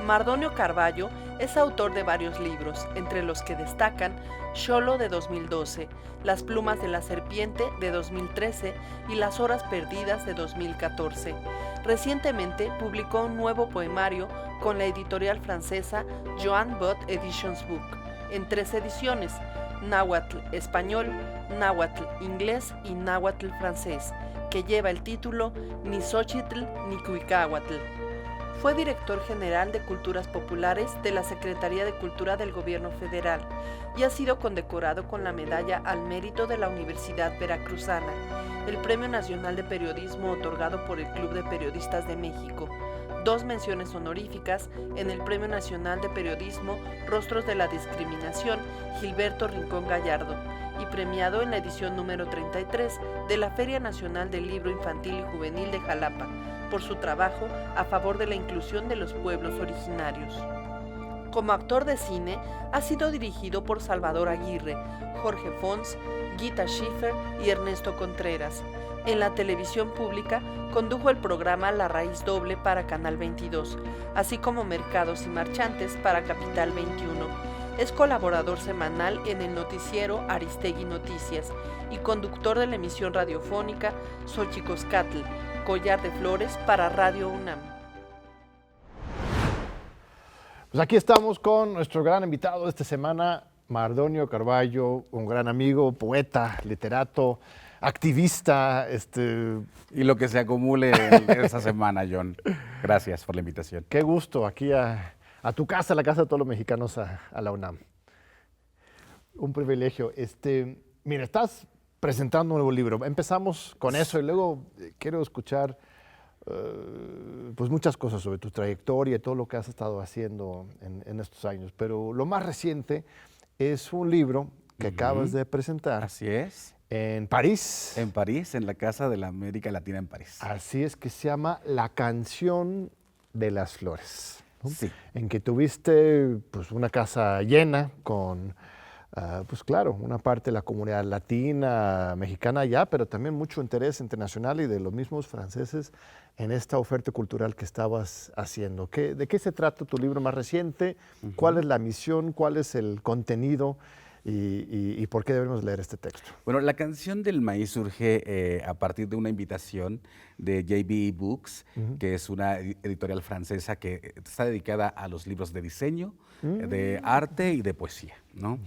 Mardonio Carballo es autor de varios libros, entre los que destacan Xolo de 2012, Las plumas de la serpiente de 2013 y Las horas perdidas de 2014. Recientemente publicó un nuevo poemario con la editorial francesa Joan Bot Editions Book, en 3 ediciones, náhuatl español, náhuatl inglés y náhuatl francés, que lleva el título Ni Xochitl ni Cuicahuatl. Fue director general de Culturas Populares de la Secretaría de Cultura del Gobierno Federal y ha sido condecorado con la Medalla al Mérito de la Universidad Veracruzana, el Premio Nacional de Periodismo otorgado por el Club de Periodistas de México, 2 menciones honoríficas en el Premio Nacional de Periodismo Rostros de la Discriminación Gilberto Rincón Gallardo y premiado en la edición número 33 de la Feria Nacional del Libro Infantil y Juvenil de Jalapa, por su trabajo a favor de la inclusión de los pueblos originarios. Como actor de cine, ha sido dirigido por Salvador Aguirre, Jorge Fons, Gita Schiffer y Ernesto Contreras. En la televisión pública, condujo el programa La Raíz Doble para Canal 22, así como Mercados y Marchantes para Capital 21. Es colaborador semanal en el noticiero Aristegui Noticias y conductor de la emisión radiofónica Xochicoscatl, Collar de Flores para Radio UNAM. Pues aquí estamos con nuestro gran invitado de esta semana, Mardonio Carballo, un gran amigo, poeta, literato, activista. Y lo que se acumule esta semana, John. Gracias por la invitación. Qué gusto, aquí a tu casa, a la casa de todos los mexicanos, a la UNAM. Un privilegio. Mira, estás presentando un nuevo libro. Empezamos con eso y luego quiero escuchar pues muchas cosas sobre tu trayectoria y todo lo que has estado haciendo en estos años. Pero lo más reciente es un libro que acabas de presentar. Así es. En París. En París, en la Casa de la América Latina en París. Así es, que se llama La canción de las flores, ¿no? Sí. En que tuviste pues una casa llena con, pues claro, una parte de la comunidad latina, mexicana allá, pero también mucho interés internacional y de los mismos franceses en esta oferta cultural que estabas haciendo. ¿De qué se trata tu libro más reciente? ¿Cuál es la misión? ¿Cuál es el contenido? ¿Y por qué debemos leer este texto? Bueno, La canción del maíz surge a partir de una invitación de JBE Books, que es una editorial francesa que está dedicada a los libros de diseño, de arte y de poesía, ¿no?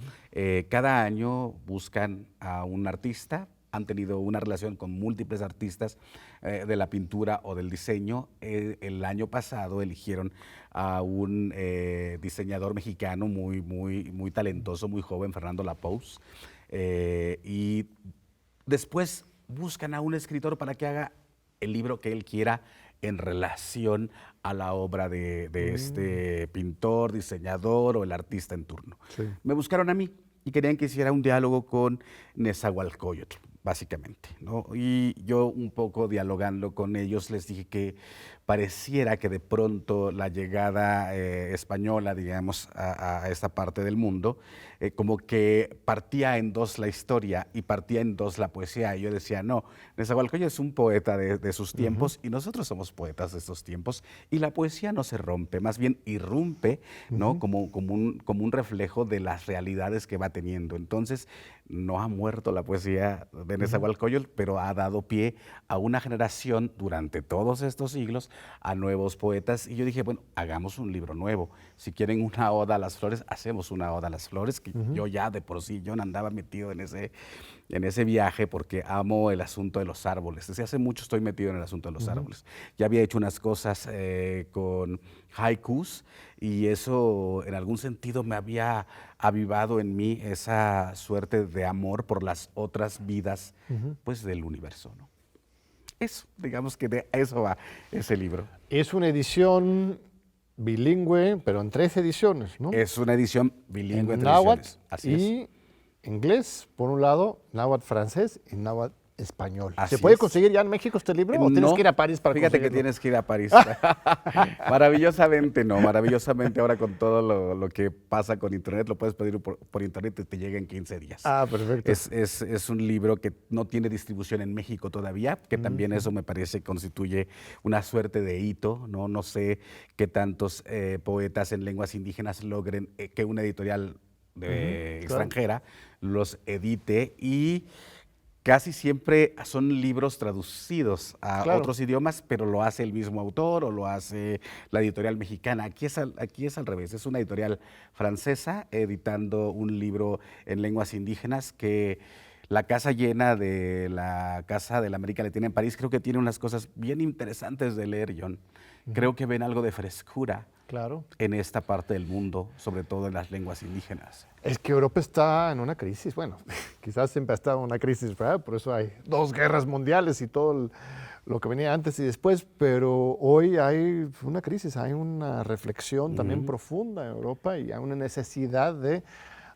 Cada año buscan a un artista. Han tenido una relación con múltiples artistas de la pintura o del diseño. El año pasado eligieron a un diseñador mexicano muy talentoso, muy joven, Fernando Lapous. Y después buscan a un escritor para que haga el libro que él quiera en relación a la obra de este pintor, diseñador o el artista en turno. Sí. Me buscaron a mí y querían que hiciera un diálogo con Nezahualcóyotl, básicamente, ¿no? Y yo, un poco dialogando con ellos, les dije que pareciera que de pronto la llegada española, digamos, a esta parte del mundo, como que partía en dos la historia y partía en dos la poesía. Y yo decía, no, Nezahualcóyotl es un poeta de sus tiempos y nosotros somos poetas de estos tiempos, y la poesía no se rompe, más bien irrumpe, ¿no? Como un reflejo de las realidades que va teniendo. Entonces, no ha muerto la poesía de Nezahualcóyotl, pero ha dado pie a una generación durante todos estos siglos, a nuevos poetas. Y yo dije, bueno, hagamos un libro nuevo. Si quieren una oda a las flores, hacemos una oda a las flores, que yo ya de por sí, yo andaba metido en ese viaje porque amo el asunto de los árboles. Desde hace mucho estoy metido en el asunto de los árboles. Ya había hecho unas cosas con haikus, y eso en algún sentido me había avivado en mí esa suerte de amor por las otras vidas, pues, del universo, ¿no? Eso, digamos que de eso va ese libro. Es una edición bilingüe, pero en 3 ediciones, ¿no? Es una edición bilingüe en en 3 náhuatl ediciones. Así es. y inglés, por un lado, náhuatl francés y náhuatl español. Así ¿Se puede es. conseguir ya en México este libro o tienes No, que ir a París para fíjate que conseguirlo? tienes que ir a París. Maravillosamente no, maravillosamente ahora con todo lo que pasa con internet, lo puedes pedir por internet y te llega en 15 días. Ah, perfecto. Es un libro que no tiene distribución en México todavía, que también eso me parece constituye una suerte de hito, ¿no? No sé qué tantos poetas en lenguas indígenas logren que una editorial Claro. extranjera los edite y casi siempre son libros traducidos a Claro. otros idiomas, pero lo hace el mismo autor o lo hace la editorial mexicana. Aquí es al revés, es una editorial francesa editando un libro en lenguas indígenas que la Casa Llena de la Casa de la América Latina en París creo que tiene unas cosas bien interesantes de leer, John. Creo que ven algo de frescura Claro. en esta parte del mundo, sobre todo en las lenguas indígenas. Es que Europa está en una crisis. Bueno, quizás siempre ha estado en una crisis, ¿verdad? Por eso hay 2 guerras mundiales y todo lo que venía antes y después, pero hoy hay una crisis, hay una reflexión también profunda en Europa y hay una necesidad de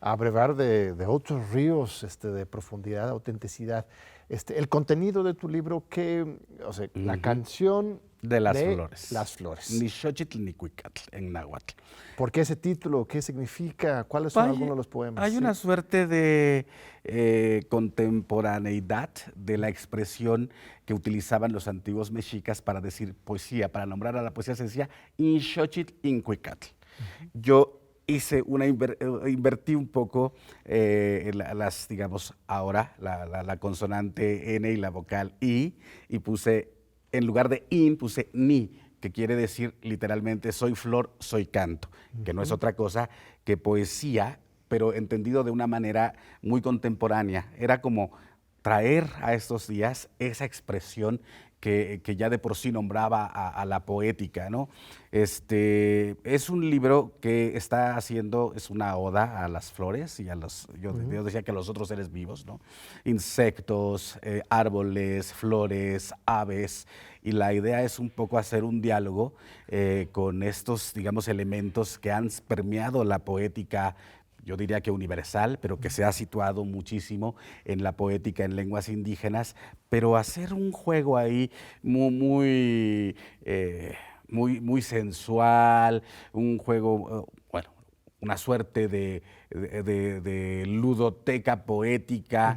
abrevar de otros ríos de profundidad, autenticidad. El contenido de tu libro, o sea, la canción De las flores. Las flores. Ni Xochitl ni Cuicatl en náhuatl. ¿Por qué ese título? ¿Qué significa? ¿Cuáles son algunos de los poemas? Hay una suerte de contemporaneidad de la expresión que utilizaban los antiguos mexicas para decir poesía, para nombrar a la poesía se decía in Xochitl in Cuicatl. Yo hice invertí un poco digamos, ahora la consonante N y la vocal I y puse, en lugar de in, puse ni, que quiere decir literalmente soy flor, soy canto, que no es otra cosa que poesía, pero entendido de una manera muy contemporánea. Era como traer a estos días esa expresión que ya de por sí nombraba a la poética, ¿no? Es un libro que está haciendo, es una oda a las flores y a yo decía que a los otros seres vivos, ¿no? Insectos, árboles, flores, aves, y la idea es un poco hacer un diálogo con estos, digamos, elementos que han permeado la poética, yo diría que universal, pero que se ha situado muchísimo en la poética en lenguas indígenas, pero hacer un juego ahí muy sensual, un juego, bueno, una suerte de ludoteca poética,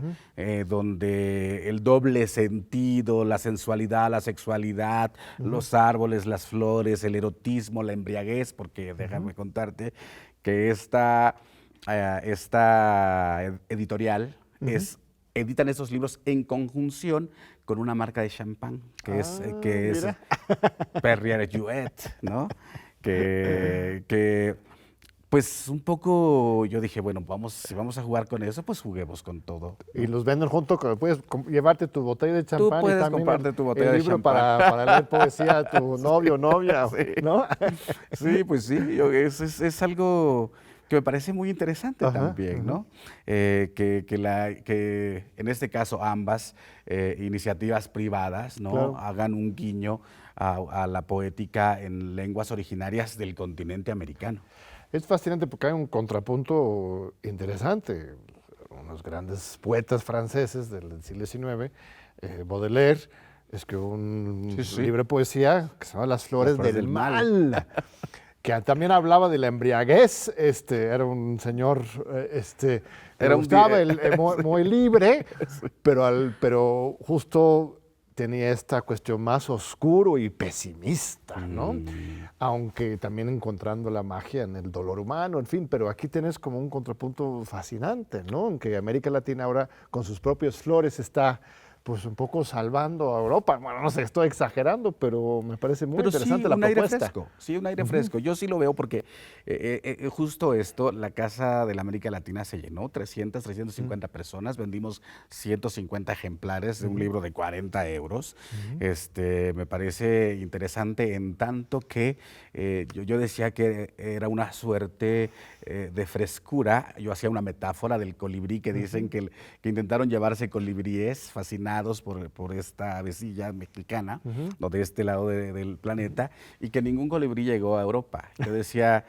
donde el doble sentido, la sensualidad, la sexualidad, los árboles, las flores, el erotismo, la embriaguez, porque déjame contarte que esta editorial editan esos libros en conjunción con una marca de champán que es Perrier Jouet, ¿no? que pues un poco yo dije, bueno, si vamos a jugar con eso, pues juguemos con todo, ¿no? Y los venden junto con, puedes llevarte tu botella de champán puedes y también comprarte tu botella el de libro champán. para leer poesía a tu novio o novia, ¿no? Sí, pues sí, es algo que me parece muy interesante también, ¿no? Que en este caso ambas iniciativas privadas, ¿no? Claro. Hagan un guiño a la poética en lenguas originarias del continente americano. Es fascinante porque hay un contrapunto interesante. Unos grandes poetas franceses del siglo XIX, Baudelaire, escribió un libro de poesía que se llama Las flores del mal, que también hablaba de la embriaguez. Era un señor que le gustaba muy libre, pero justo tenía esta cuestión más oscuro y pesimista, ¿no? Aunque también encontrando la magia en el dolor humano, en fin, pero aquí tenés como un contrapunto fascinante, ¿no? Aunque América Latina ahora con sus propias flores está pues un poco salvando a Europa. Bueno, no sé, estoy exagerando, pero me parece muy interesante la propuesta. Sí, un aire fresco. Yo sí lo veo porque justo esto, la Casa de la América Latina se llenó, 350 personas, vendimos 150 ejemplares de un libro de 40 euros. Me parece interesante en tanto que yo decía que era una suerte de frescura. Yo hacía una metáfora del colibrí que dicen que intentaron llevarse colibríes fascinados por esta avecilla mexicana, o de este lado del planeta, y que ningún colibrí llegó a Europa. Yo decía,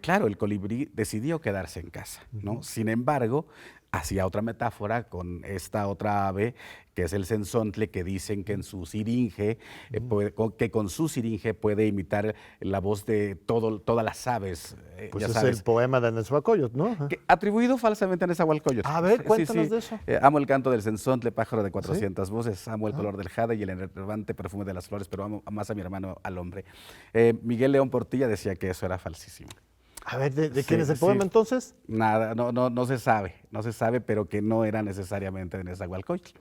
claro, el colibrí decidió quedarse en casa, ¿no? Sin embargo, hacía otra metáfora con esta otra ave, que es el cenzontle, que dicen que en su siringe, que con su siringe puede imitar la voz de todas las aves. Pues ya es sabes. el poema de Nezahualcóyotl, ¿no? Ajá. Atribuido falsamente a Nezahualcóyotl. A ver, Sí, cuéntanos sí. de eso. Amo el canto del cenzontle, pájaro de 400 voces, amo el color del jade y el enervante perfume de las flores, pero amo más a mi hermano, al hombre. Miguel León Portilla decía que eso era falsísimo. A ver, ¿de Sí, quién es el poema sí. entonces? Nada, no se sabe, pero que no era necesariamente de Nezahualcóyotl.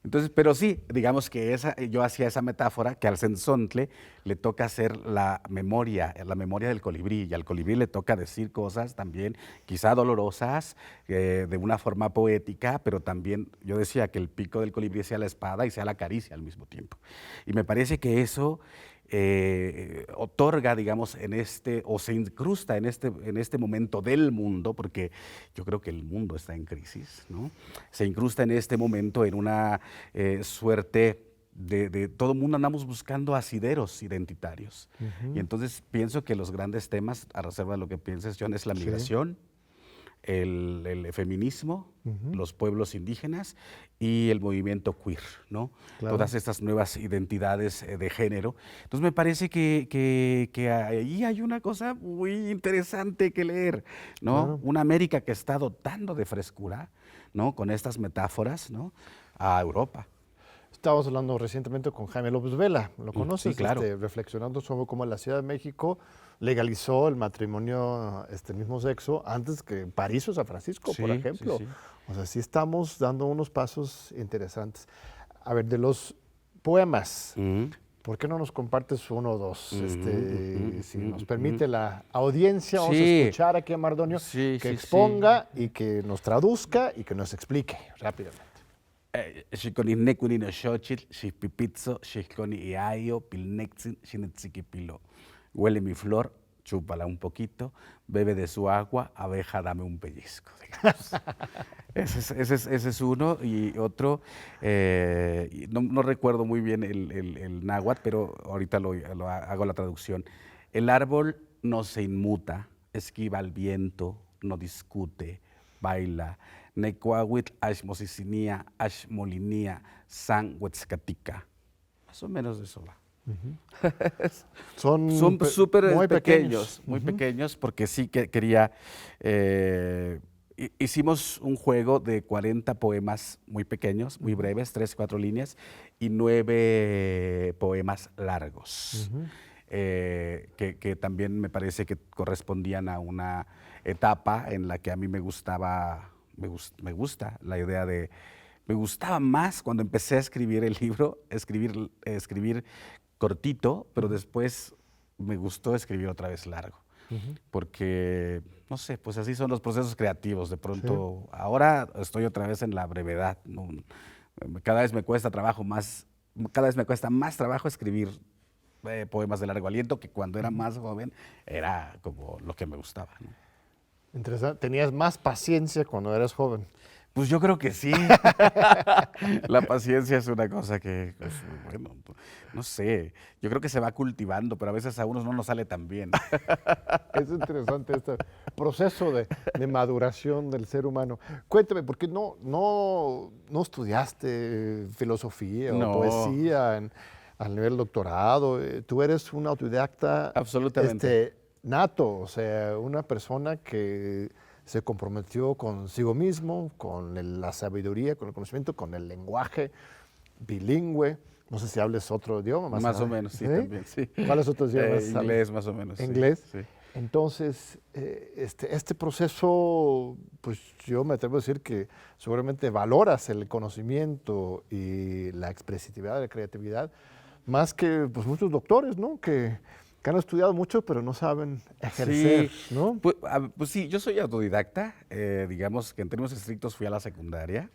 Entonces, pero sí, digamos que yo hacía esa metáfora que al cenzontle le toca hacer la memoria del colibrí, y al colibrí le toca decir cosas también, quizá dolorosas, de una forma poética, pero también yo decía que el pico del colibrí sea la espada y sea la caricia al mismo tiempo. Y me parece que eso otorga, digamos, o se incrusta en este momento del mundo, porque yo creo que el mundo está en crisis, ¿no? Se incrusta en este momento en una suerte de todo el mundo andamos buscando asideros identitarios. Y entonces pienso que los grandes temas, a reserva de lo que pienses, John, es la migración, el feminismo, los pueblos indígenas y el movimiento queer, ¿no? Claro. Todas estas nuevas identidades de género. Entonces me parece que ahí hay una cosa muy interesante que leer, ¿no? Claro. Una América que está dotando de frescura, ¿no? Con estas metáforas, ¿no? A Europa. Estábamos hablando recientemente con Jaime López Vela, ¿lo conoces? Sí, claro. Reflexionando sobre cómo la Ciudad de México legalizó el matrimonio mismo sexo antes que París o San Francisco, por Sí, ejemplo. sí, sí. O sea, sí estamos dando unos pasos interesantes. A ver, de los poemas, ¿por qué no nos compartes uno o dos? Si nos permite la audiencia, vamos a Sí. escuchar aquí a Mardonio Sí, que sí, exponga y que nos traduzca y que nos explique rápidamente. Xiconi necuni no xochitl, xipipitzo, xiconi iayo, pilnexin, xinetziquipilo. Huele mi flor, chúpala un poquito, bebe de su agua, abeja, dame un pellizco. Digamos. Ese es uno, y otro, no recuerdo muy bien el náhuatl, pero ahorita lo hago la traducción. El árbol no se inmuta, esquiva al viento, no discute, baila. Necuahuitl, Ashmosisinía, Ashmolinía, San Huetzcatica. Más o menos de eso va. Son súper muy pequeños, muy pequeños, porque sí que quería... hicimos un juego de 40 poemas muy pequeños, muy breves, 3, 4 líneas, y 9 poemas largos, que también me parece que correspondían a una etapa en la que a mí me gusta la idea de... Me gustaba más cuando empecé a escribir el libro, escribir cortito, pero después me gustó escribir otra vez largo. Porque, no sé, pues así son los procesos creativos. De pronto, ahora estoy otra vez en la brevedad, ¿no? Cada vez me cuesta más trabajo escribir poemas de largo aliento, que cuando era más joven era como lo que me gustaba, ¿no? Interesante. ¿Tenías más paciencia cuando eras joven? Pues yo creo que sí. La paciencia es una cosa que, pues, bueno, no sé, yo creo que se va cultivando, pero a veces a unos no nos sale tan bien. Es interesante este proceso de maduración del ser humano. Cuéntame, ¿por qué no estudiaste filosofía o No. poesía al nivel doctorado? Tú eres un autodidacta Absolutamente. nato, o sea, una persona que se comprometió consigo mismo, con la sabiduría, con el conocimiento, con el lenguaje bilingüe. No sé si hables otro idioma. Más o menos, sí, también, sí. ¿Cuáles otros idiomas hablas? Inglés, más o menos. ¿Inglés? Sí. Entonces, este proceso, pues yo me atrevo a decir que seguramente valoras el conocimiento y la expresividad, la creatividad, más que pues, muchos doctores, ¿no? Que han estudiado mucho, pero no saben ejercer, Sí, ¿no? pues sí, yo soy autodidacta, digamos que en términos estrictos fui a la secundaria.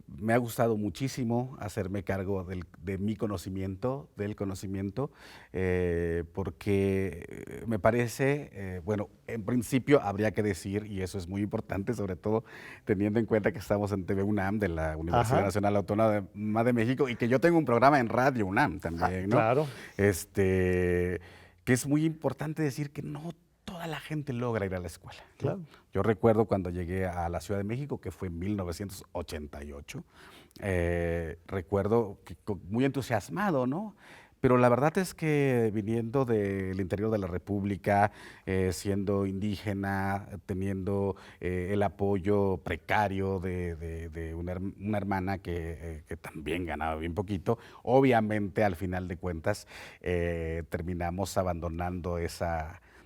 Me ha gustado muchísimo hacerme cargo de mi conocimiento, del conocimiento, porque me parece, bueno, en principio habría que decir, y eso es muy importante, sobre todo teniendo en cuenta que estamos en TV UNAM de la Universidad Nacional Autónoma de México, y que yo tengo un programa en Radio UNAM también, ¿no? Claro. Que es muy importante decir que no todas toda la gente logra ir a la escuela, ¿no? Claro. Yo recuerdo cuando llegué a la Ciudad de México, que fue en 1988, recuerdo que muy entusiasmado, ¿no? Pero la verdad es que viniendo del interior de la República, siendo indígena, teniendo el apoyo precario de una hermana que también ganaba bien poquito, obviamente al final de cuentas terminamos abandonando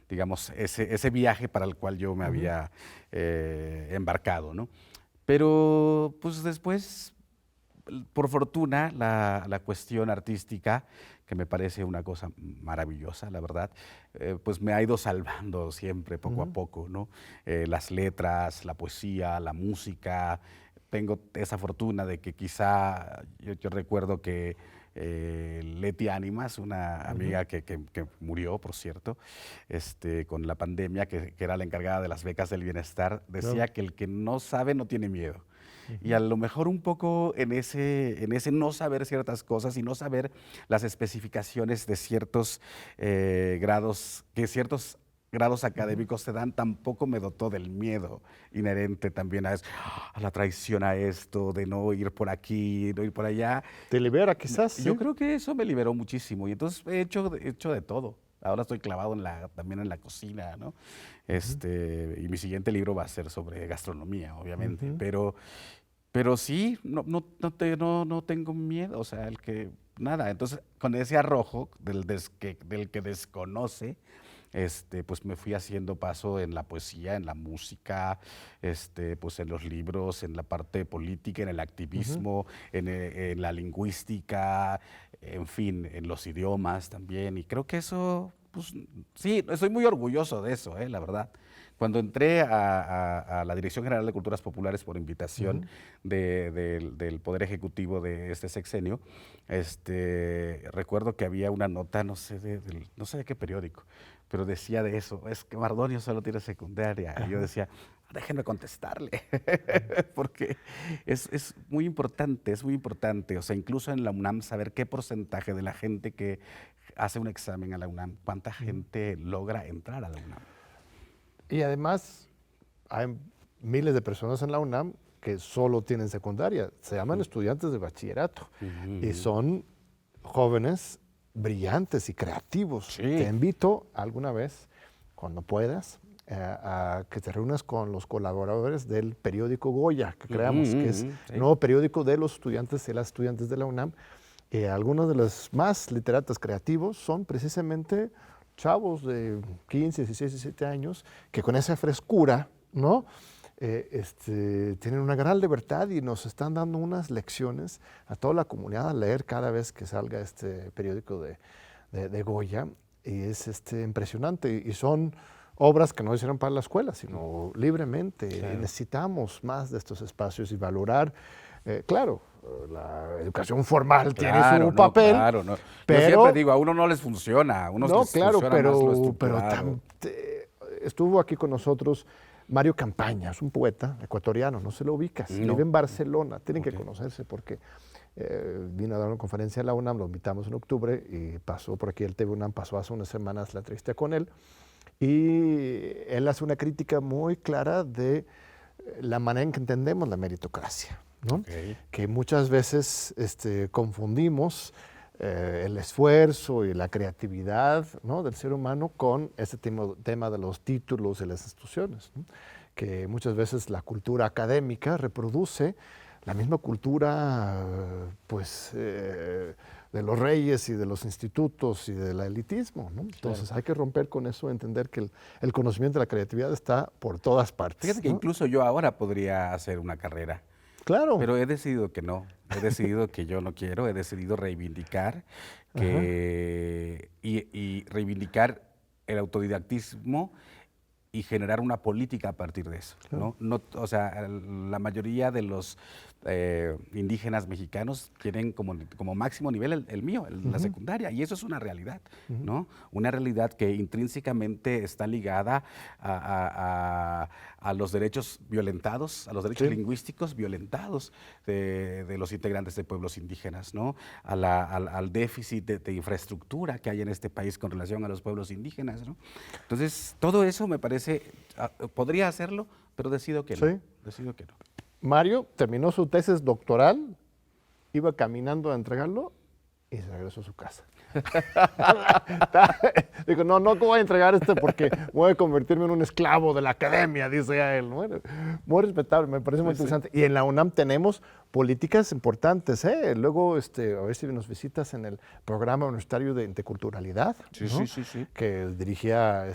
digamos, ese viaje para el cual yo me había embarcado, ¿no? Pero pues después, por fortuna, la cuestión artística, que me parece una cosa maravillosa, la verdad, pues me ha ido salvando siempre, poco a poco, ¿no? Las letras, la poesía, la música. Tengo esa fortuna de que quizá, yo recuerdo que Leti Ánimas, una amiga que murió, por cierto, con la pandemia, que era la encargada de las becas del bienestar, decía que el que no sabe no tiene miedo. Y a lo mejor un poco en ese no saber ciertas cosas y no saber las especificaciones de ciertos grados, que ciertos grados académicos te dan, tampoco me dotó del miedo inherente también a la traición, a esto, de no ir por aquí, no ir por allá. ¿Te libera quizás? Yo Sí. creo que eso me liberó muchísimo y entonces he hecho de todo. Ahora estoy clavado también en la cocina, ¿no? Y mi siguiente libro va a ser sobre gastronomía, obviamente, pero sí, no tengo miedo, o sea, nada. Entonces, con ese arrojo del que desconoce, pues me fui haciendo paso en la poesía, en la música, pues en los libros, en la parte política, en el activismo, en la lingüística, en fin, en los idiomas también. Y creo que eso, pues sí, estoy muy orgulloso de eso, la verdad. Cuando entré a la Dirección General de Culturas Populares por invitación del Poder Ejecutivo de este sexenio, recuerdo que había una nota, no sé de qué periódico, pero decía de eso, es que Mardonio solo tiene secundaria. Y yo decía, déjenme contestarle, porque es muy importante, es muy importante. O sea, incluso en la UNAM saber qué porcentaje de la gente que hace un examen a la UNAM, cuánta gente logra entrar a la UNAM. Y además, hay miles de personas en la UNAM que solo tienen secundaria. Se llaman estudiantes de bachillerato y son jóvenes brillantes y creativos. Sí. Te invito alguna vez, cuando puedas, a que te reúnas con los colaboradores del periódico Goya, que creamos, que es el nuevo periódico de los estudiantes y las estudiantes de la UNAM. Algunos de los más literatos creativos son precisamente chavos de 15, 16, 17 años que con esa frescura, ¿no? Tienen una gran libertad y nos están dando unas lecciones a toda la comunidad a leer cada vez que salga este periódico de Goya. Y es impresionante. Y son obras que no hicieron para la escuela, sino libremente. Claro. Necesitamos más de estos espacios y valorar, claro, la educación formal tiene su No, papel. claro, no. Pero, yo siempre digo, a uno no les funciona, a unos no, les claro, funciona más lo pero estructurado. estuvo aquí con nosotros Mario Campañas, un poeta ecuatoriano, no se lo ubicas, No. vive en Barcelona, tienen que Ok. conocerse porque vino a dar una conferencia en la UNAM, lo invitamos en octubre y pasó por aquí el TV UNAM, pasó hace unas semanas la entrevista con él y él hace una crítica muy clara de la manera en que entendemos la meritocracia, ¿no? Ok. Que muchas veces confundimos el esfuerzo y la creatividad, ¿no?, del ser humano con este tema de los títulos de las instituciones, ¿no? Que muchas veces la cultura académica reproduce la misma cultura pues, de los reyes y de los institutos y del elitismo, ¿no? Entonces hay que romper con eso, entender que el conocimiento de la creatividad está por todas partes. Fíjate que ¿no? incluso yo ahora podría hacer una carrera, Claro. pero he decidido que no, he decidido que yo no quiero, he decidido reivindicar y reivindicar el autodidactismo y generar una política a partir de eso, ¿no? O sea, la mayoría de los indígenas mexicanos tienen como máximo nivel el mío, la secundaria, y eso es una realidad, ¿no? Una realidad que intrínsecamente está ligada a los derechos violentados, a los derechos lingüísticos violentados de los integrantes de pueblos indígenas, ¿no? Al déficit de infraestructura que hay en este país con relación a los pueblos indígenas, ¿no? Entonces, todo eso me parece, podría hacerlo, pero decido que no. Decido que no. Mario terminó su tesis doctoral, iba caminando a entregarlo y se regresó a su casa. Digo, no voy a entregar porque voy a convertirme en un esclavo de la academia, dice a él. Muy respetable, me parece muy interesante. Y en la UNAM tenemos políticas importantes, ¿eh? Luego, a ver si nos visitas en el programa universitario de interculturalidad, ¿no? Sí. Que dirigía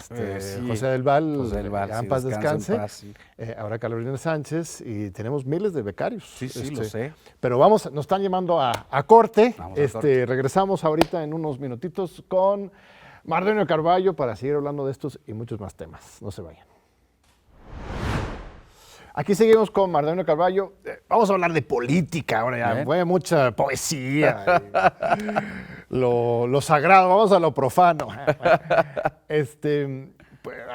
José del Val, en paz descanse. Ahora Carolina Sánchez, y tenemos miles de becarios. Sí, lo sé. Pero nos están llamando a corte. Vamos a corte. Regresamos ahorita en unos minutitos con Mardonio Carballo para seguir hablando de estos y muchos más temas. No se vayan. Aquí seguimos con Mardonio Carballo. Vamos a hablar de política ahora ya. Fue mucha poesía. Lo sagrado, vamos a lo profano.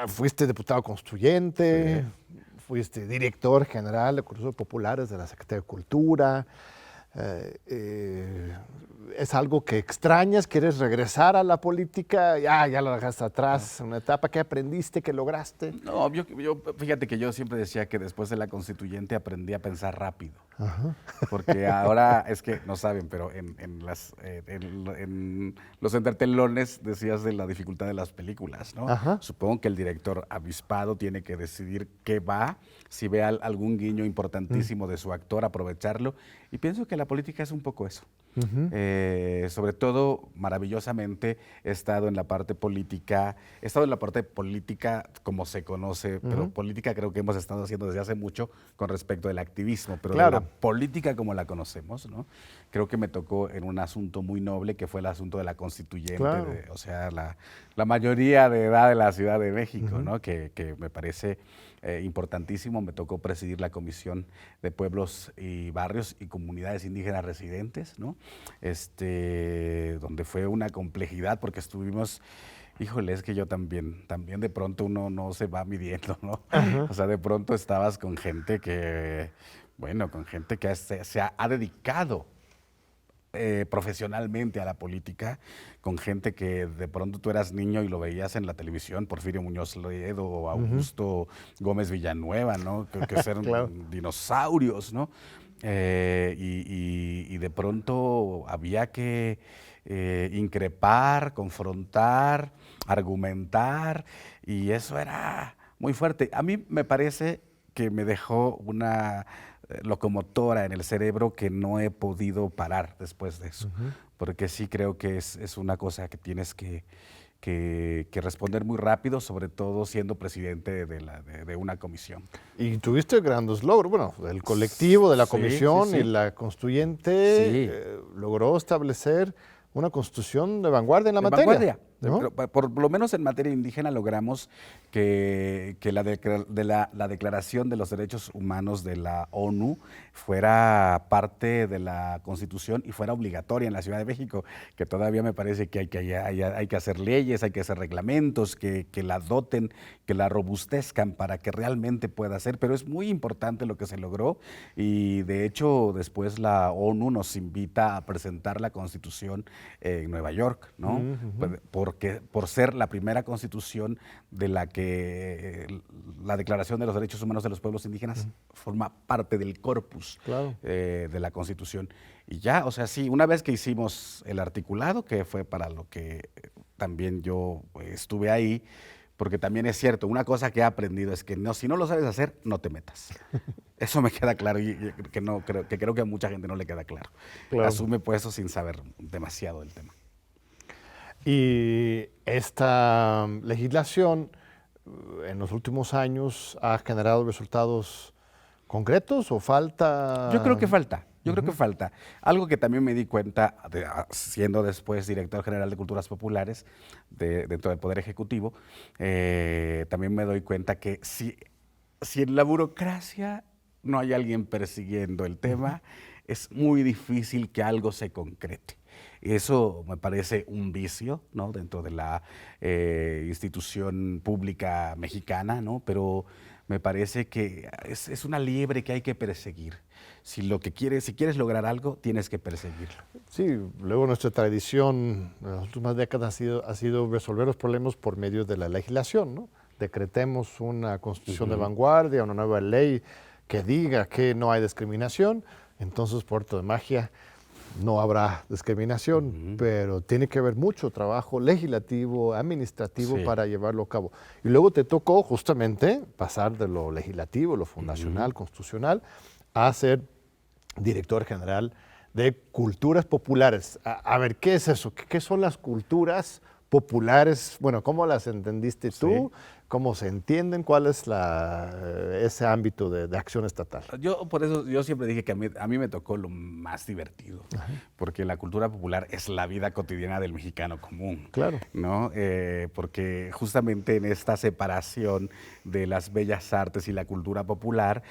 Fuiste diputado constituyente, fuiste director general de cursos populares de la Secretaría de Cultura. ¿Es algo que extrañas? ¿Quieres regresar a la política? Ya lo dejaste atrás, una etapa. ¿Qué aprendiste? ¿Qué lograste? No, yo fíjate que yo siempre decía que después de la constituyente aprendí a pensar rápido. Ajá. Porque ahora, es que no saben, pero en los entretelones decías de la dificultad de las películas, ¿no? Ajá. Supongo que el director avispado tiene que decidir qué va, si ve algún guiño importantísimo de su actor, aprovecharlo. Y pienso que la política es un poco eso. Sobre todo, maravillosamente, he estado en la parte política, como se conoce, pero política creo que hemos estado haciendo desde hace mucho con respecto del activismo, pero de la política como la conocemos, ¿no? Creo que me tocó en un asunto muy noble que fue el asunto de la constituyente, o sea, la mayoría de edad de la Ciudad de México, ¿no? Que me parece importantísimo. Me tocó presidir la Comisión de Pueblos y Barrios y Comunidades Indígenas Residentes, ¿no? Donde fue una complejidad porque estuvimos, híjole, es que yo también de pronto uno no se va midiendo, ¿no? O sea, de pronto estabas con gente que se ha dedicado profesionalmente a la política, con gente que de pronto tú eras niño y lo veías en la televisión, Porfirio Muñoz Ledo o Augusto Gómez Villanueva, ¿no? Que eran dinosaurios, ¿no? Y de pronto había que increpar, confrontar, argumentar, y eso era muy fuerte. A mí me parece que me dejó una locomotora en el cerebro que no he podido parar después de eso, porque sí creo que es una cosa que tienes que responder muy rápido, sobre todo siendo presidente de una comisión. Y tuviste grandes logros, bueno, el colectivo de la comisión y la constituyente logró establecer una constitución de vanguardia en la materia. Vanguardia. ¿No? Por lo menos en materia indígena logramos que la Declaración de los Derechos Humanos de la ONU fuera parte de la Constitución y fuera obligatoria en la Ciudad de México, que todavía me parece que hay que hacer leyes, hay que hacer reglamentos, que la doten, que la robustezcan para que realmente pueda ser, pero es muy importante lo que se logró y de hecho después la ONU nos invita a presentar la Constitución en Nueva York, ¿no? Por ser la primera constitución de la que la Declaración de los Derechos Humanos de los Pueblos Indígenas forma parte del corpus de la Constitución. Y ya, o sea, sí, una vez que hicimos el articulado, que fue para lo que también yo estuve ahí, porque también es cierto, una cosa que he aprendido es que si no lo sabes hacer, no te metas. Eso me queda claro y que creo que a mucha gente no le queda claro. Asume puestos sin saber demasiado del tema. Y esta legislación en los últimos años ha generado resultados concretos o falta. Yo creo que falta. Creo que falta. Algo que también me di cuenta, siendo después director general de Culturas Populares dentro del Poder Ejecutivo, también me doy cuenta que si en la burocracia no hay alguien persiguiendo el tema, es muy difícil que algo se concrete. Eso me parece un vicio, ¿no?, dentro de la institución pública mexicana, ¿no? Pero me parece que es una liebre que hay que perseguir. Si quieres lograr algo, tienes que perseguirlo. Sí, luego nuestra tradición en las últimas décadas ha sido resolver los problemas por medio de la legislación, ¿no? Decretemos una constitución de vanguardia, una nueva ley que diga que no hay discriminación, entonces por arte de magia no habrá discriminación, pero tiene que haber mucho trabajo legislativo, administrativo para llevarlo a cabo. Y luego te tocó justamente pasar de lo legislativo, lo fundacional, constitucional, a ser director general de culturas populares. A ver, ¿qué es eso? ¿Qué son las culturas populares? Bueno, ¿cómo las entendiste tú? ¿Cómo se entienden? ¿Cuál es ese ámbito de acción estatal? Por eso yo siempre dije que a mí me tocó lo más divertido, porque la cultura popular es la vida cotidiana del mexicano común. Claro. ¿No? Porque justamente en esta separación de las bellas artes y la cultura popular,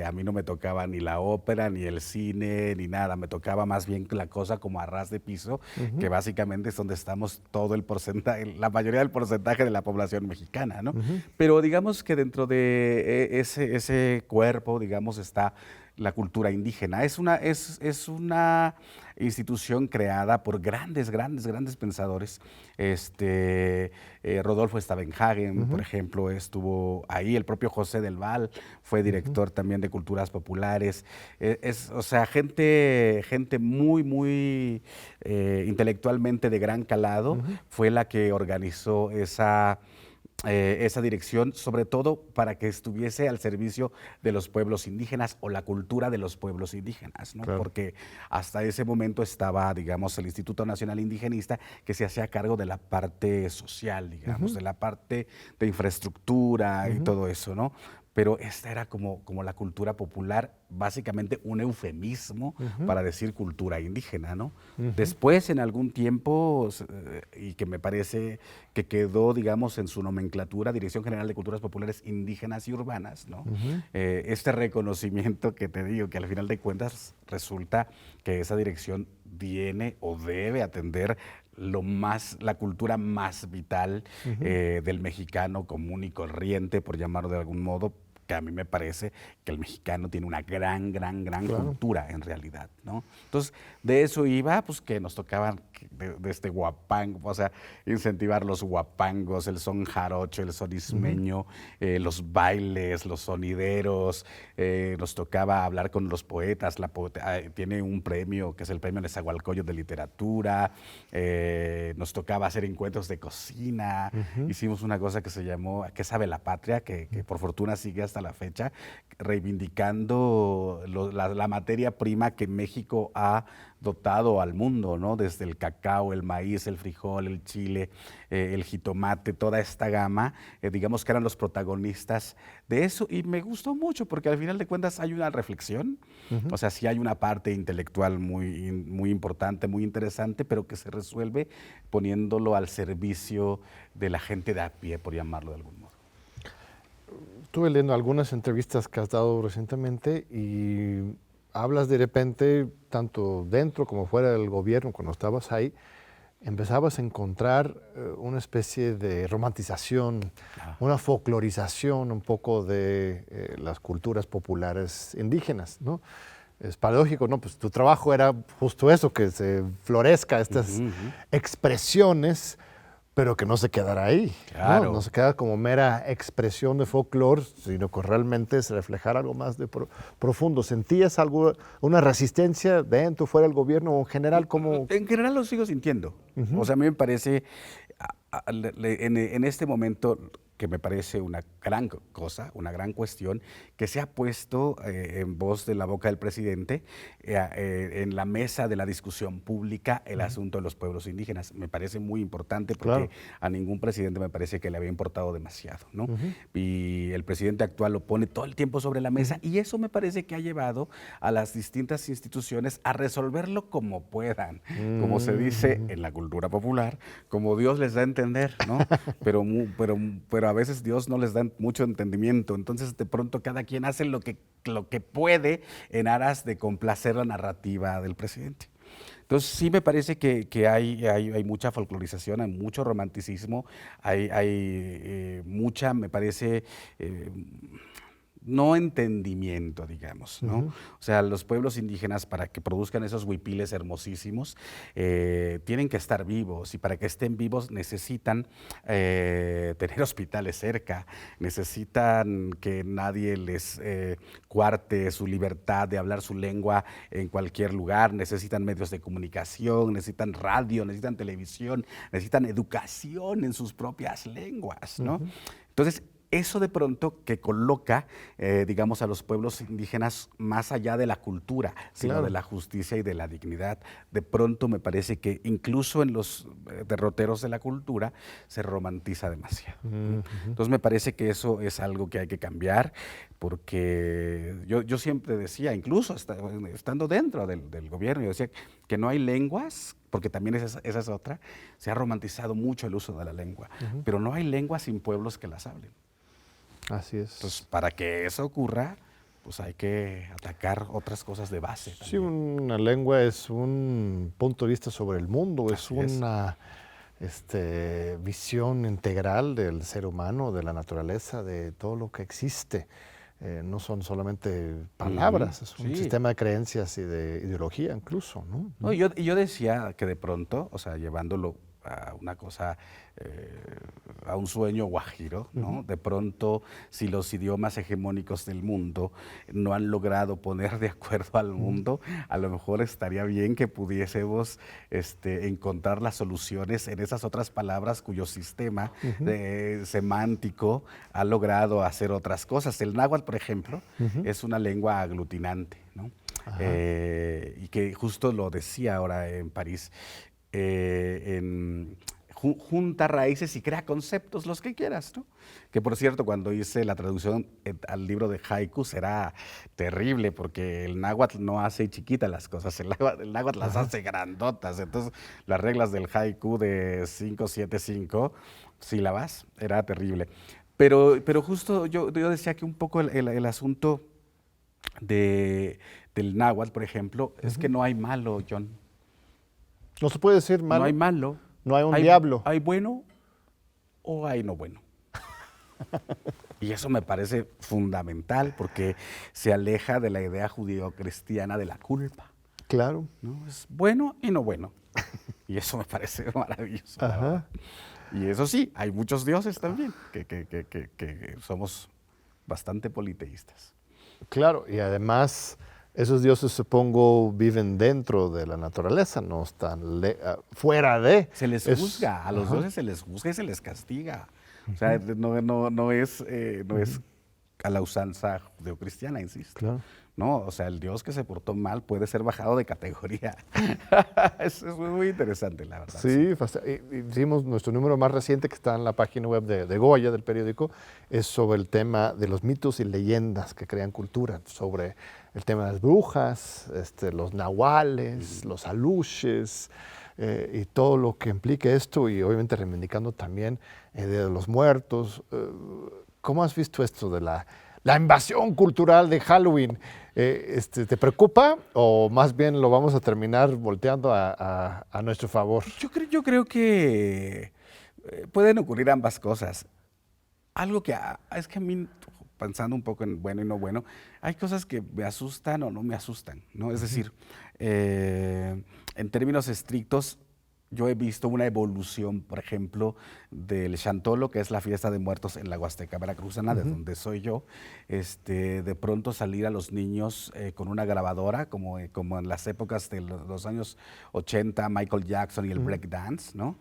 a mí no me tocaba ni la ópera, ni el cine, ni nada. Me tocaba más bien la cosa como a ras de piso, que básicamente es donde estamos todo el porcentaje, la mayoría del porcentaje de la población mexicana, ¿no? Pero digamos que dentro de ese cuerpo, digamos, está la cultura indígena. Es una institución creada por grandes pensadores. Rodolfo Stavenhagen, por ejemplo, estuvo ahí. El propio José del Val fue director también de Culturas Populares. O sea, gente muy intelectualmente de gran calado fue la que organizó esa dirección, sobre todo para que estuviese al servicio de los pueblos indígenas o la cultura de los pueblos indígenas, ¿no? Claro. Porque hasta ese momento estaba, digamos, el Instituto Nacional Indigenista, que se hacía cargo de la parte social, digamos, de la parte de infraestructura y todo eso, ¿no? Pero esta era como la cultura popular, básicamente un eufemismo para decir cultura indígena, ¿no? Después, en algún tiempo, y que me parece que quedó, digamos, en su nomenclatura, Dirección General de Culturas Populares Indígenas y Urbanas, ¿no? Este reconocimiento que te digo, que al final de cuentas resulta que esa dirección viene o debe atender la cultura más vital del mexicano común y corriente, por llamarlo de algún modo, que a mí me parece que el mexicano tiene una gran cultura en realidad, ¿no? Entonces, de eso iba, pues que nos tocaban de este guapango, o sea, incentivar los guapangos, el son jarocho, el son ismeño, los bailes, los sonideros, nos tocaba hablar con los poetas, tiene un premio que es el premio Nezahualcóyotl de literatura, nos tocaba hacer encuentros de cocina, hicimos una cosa que se llamó ¿Qué sabe la patria?, que por fortuna sigue hasta la fecha, reivindicando la materia prima que México ha dotado al mundo, ¿no? Desde el cacao, el maíz, el frijol, el chile, el jitomate, toda esta gama, digamos que eran los protagonistas de eso, y me gustó mucho porque al final de cuentas hay una reflexión, o sea, sí hay una parte intelectual muy importante, muy interesante, pero que se resuelve poniéndolo al servicio de la gente de a pie, por llamarlo de algún modo. Estuve leyendo algunas entrevistas que has dado recientemente y hablas de repente, tanto dentro como fuera del gobierno, cuando estabas ahí, empezabas a encontrar una especie de romantización, una folclorización un poco de las culturas populares indígenas, ¿no? Es paradójico, ¿no? Pues tu trabajo era justo eso, que se florezca estas expresiones, pero que no se quedara ahí, claro. ¿no? No se queda como mera expresión de folclore, sino que realmente se reflejara algo más de profundo. ¿Sentías una resistencia dentro, fuera del gobierno o en general? En general lo sigo sintiendo. O sea, a mí me parece, en este momento, que me parece una gran cosa, una gran cuestión, que se ha puesto en voz de la boca del presidente en la mesa de la discusión pública el asunto de los pueblos indígenas. Me parece muy importante porque a ningún presidente me parece que le había importado demasiado, ¿no? Y el presidente actual lo pone todo el tiempo sobre la mesa y eso me parece que ha llevado a las distintas instituciones a resolverlo como puedan, como se dice en la cultura popular, como Dios les da a entender entender, ¿no? Pero a veces Dios no les da mucho entendimiento, entonces de pronto cada quien hace lo que puede en aras de complacer la narrativa del presidente. Entonces sí me parece que hay mucha folclorización, hay mucho romanticismo, hay mucha, me parece, no entendimiento, digamos, ¿no? O sea, los pueblos indígenas, para que produzcan esos huipiles hermosísimos, tienen que estar vivos, y para que estén vivos necesitan tener hospitales cerca, necesitan que nadie les cuarte su libertad de hablar su lengua en cualquier lugar, necesitan medios de comunicación, necesitan radio, necesitan televisión, necesitan educación en sus propias lenguas, ¿no? Entonces, eso de pronto que coloca, digamos, a los pueblos indígenas más allá de la cultura, sino de la justicia y de la dignidad. De pronto me parece que incluso en los derroteros de la cultura se romantiza demasiado. Entonces me parece que eso es algo que hay que cambiar, porque yo siempre decía, incluso estando dentro del gobierno, yo decía que no hay lenguas, porque también esa es otra, se ha romantizado mucho el uso de la lengua, pero no hay lenguas sin pueblos que las hablen. Así es. Entonces, para que eso ocurra, pues hay que atacar otras cosas de base también. Sí, una lengua es un punto de vista sobre el mundo, es una visión integral del ser humano, de la naturaleza, de todo lo que existe. No son solamente palabras, es un sistema de creencias y de ideología incluso, ¿no? No, yo decía que de pronto, o sea, llevándolo a una cosa, a un sueño guajiro, ¿no? De pronto, si los idiomas hegemónicos del mundo no han logrado poner de acuerdo al mundo, a lo mejor estaría bien que pudiésemos encontrar las soluciones en esas otras palabras cuyo sistema semántico ha logrado hacer otras cosas. El náhuatl, por ejemplo, es una lengua aglutinante, ¿no? Y que justo lo decía ahora en París, junta raíces y crea conceptos, los que quieras, ¿no? Que por cierto, cuando hice la traducción al libro de haikus era terrible, porque el náhuatl no hace chiquitas las cosas, el náhuatl las hace grandotas. Entonces, las reglas del haiku de 5-7-5 sílabas era terrible. Pero justo yo decía que un poco el asunto del náhuatl, por ejemplo, es que no hay malo, John. No se puede decir malo. No hay malo. No hay un diablo. Hay bueno o hay no bueno. Y eso me parece fundamental, porque se aleja de la idea judeocristiana de la culpa. Claro. ¿No? Es bueno y no bueno. Y eso me parece maravilloso. Y eso sí, hay muchos dioses también, que somos bastante politeístas. Claro, y además esos dioses, supongo, viven dentro de la naturaleza, no están fuera de. Se les juzga, a los dioses se les juzga y se les castiga. O sea, no es a la usanza judeocristiana, insisto. Claro. No, o sea, el dios que se portó mal puede ser bajado de categoría. Es muy interesante, la verdad. Sí, hicimos nuestro número más reciente, que está en la página web de Goya, del periódico, es sobre el tema de los mitos y leyendas que crean cultura, sobre el tema de las brujas, los nahuales, los aluches, y todo lo que implica esto, y obviamente reivindicando también el Día de los Muertos. ¿Cómo has visto esto de la invasión cultural de Halloween? ¿Te preocupa o más bien lo vamos a terminar volteando a nuestro favor? Yo creo que pueden ocurrir ambas cosas. Algo que es que a mí, pensando un poco en bueno y no bueno, hay cosas que me asustan o no me asustan, ¿no? Es decir, en términos estrictos, yo he visto una evolución, por ejemplo, del Chantolo, que es la fiesta de muertos en la Huasteca Veracruzana, de donde soy yo. De pronto salir a los niños con una grabadora, como en las épocas de los años 80, Michael Jackson y el breakdance, ¿no?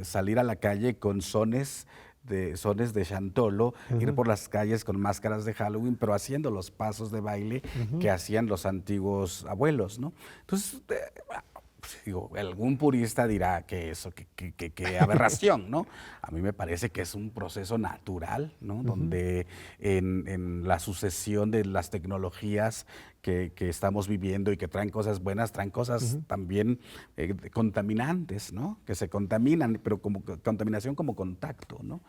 Salir a la calle con sones de Chantolo, ir por las calles con máscaras de Halloween, pero haciendo los pasos de baile que hacían los antiguos abuelos, ¿no? Entonces, digo, algún purista dirá que eso, que aberración, ¿no? A mí me parece que es un proceso natural, ¿no? Donde en la sucesión de las tecnologías que estamos viviendo y que traen cosas buenas, traen cosas también contaminantes, ¿no? Que se contaminan, pero como contaminación como contacto, ¿no?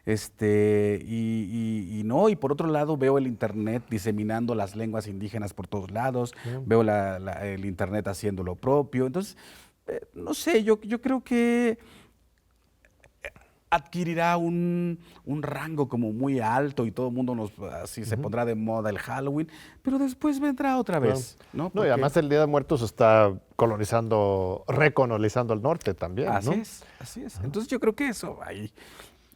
Y por otro lado veo el Internet diseminando las lenguas indígenas por todos lados, veo el Internet haciendo lo propio. Entonces, no sé, yo creo que adquirirá un rango como muy alto y todo el mundo así se pondrá de moda el Halloween, pero después vendrá otra vez, ¿no? No, y Porque además el Día de Muertos está recolonizando el norte también, así ¿no? así es. Entonces yo creo que eso ahí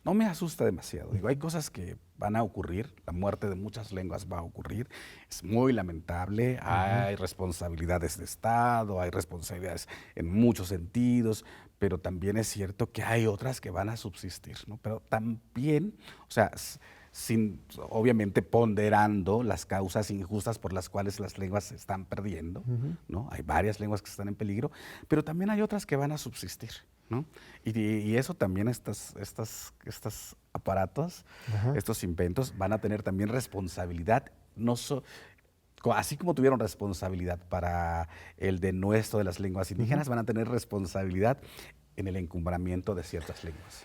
no me asusta demasiado. Digo, hay cosas que van a ocurrir, la muerte de muchas lenguas va a ocurrir, es muy lamentable, hay responsabilidades de Estado, hay responsabilidades en muchos sentidos, pero también es cierto que hay otras que van a subsistir, ¿no? Pero también, o sea, obviamente ponderando las causas injustas por las cuales las lenguas se están perdiendo, ¿no? Hay varias lenguas que están en peligro, pero también hay otras que van a subsistir, ¿no? Y eso también, estos aparatos, estos inventos van a tener también responsabilidad, así como tuvieron responsabilidad para el denuesto de las lenguas indígenas, van a tener responsabilidad en el encumbramiento de ciertas lenguas.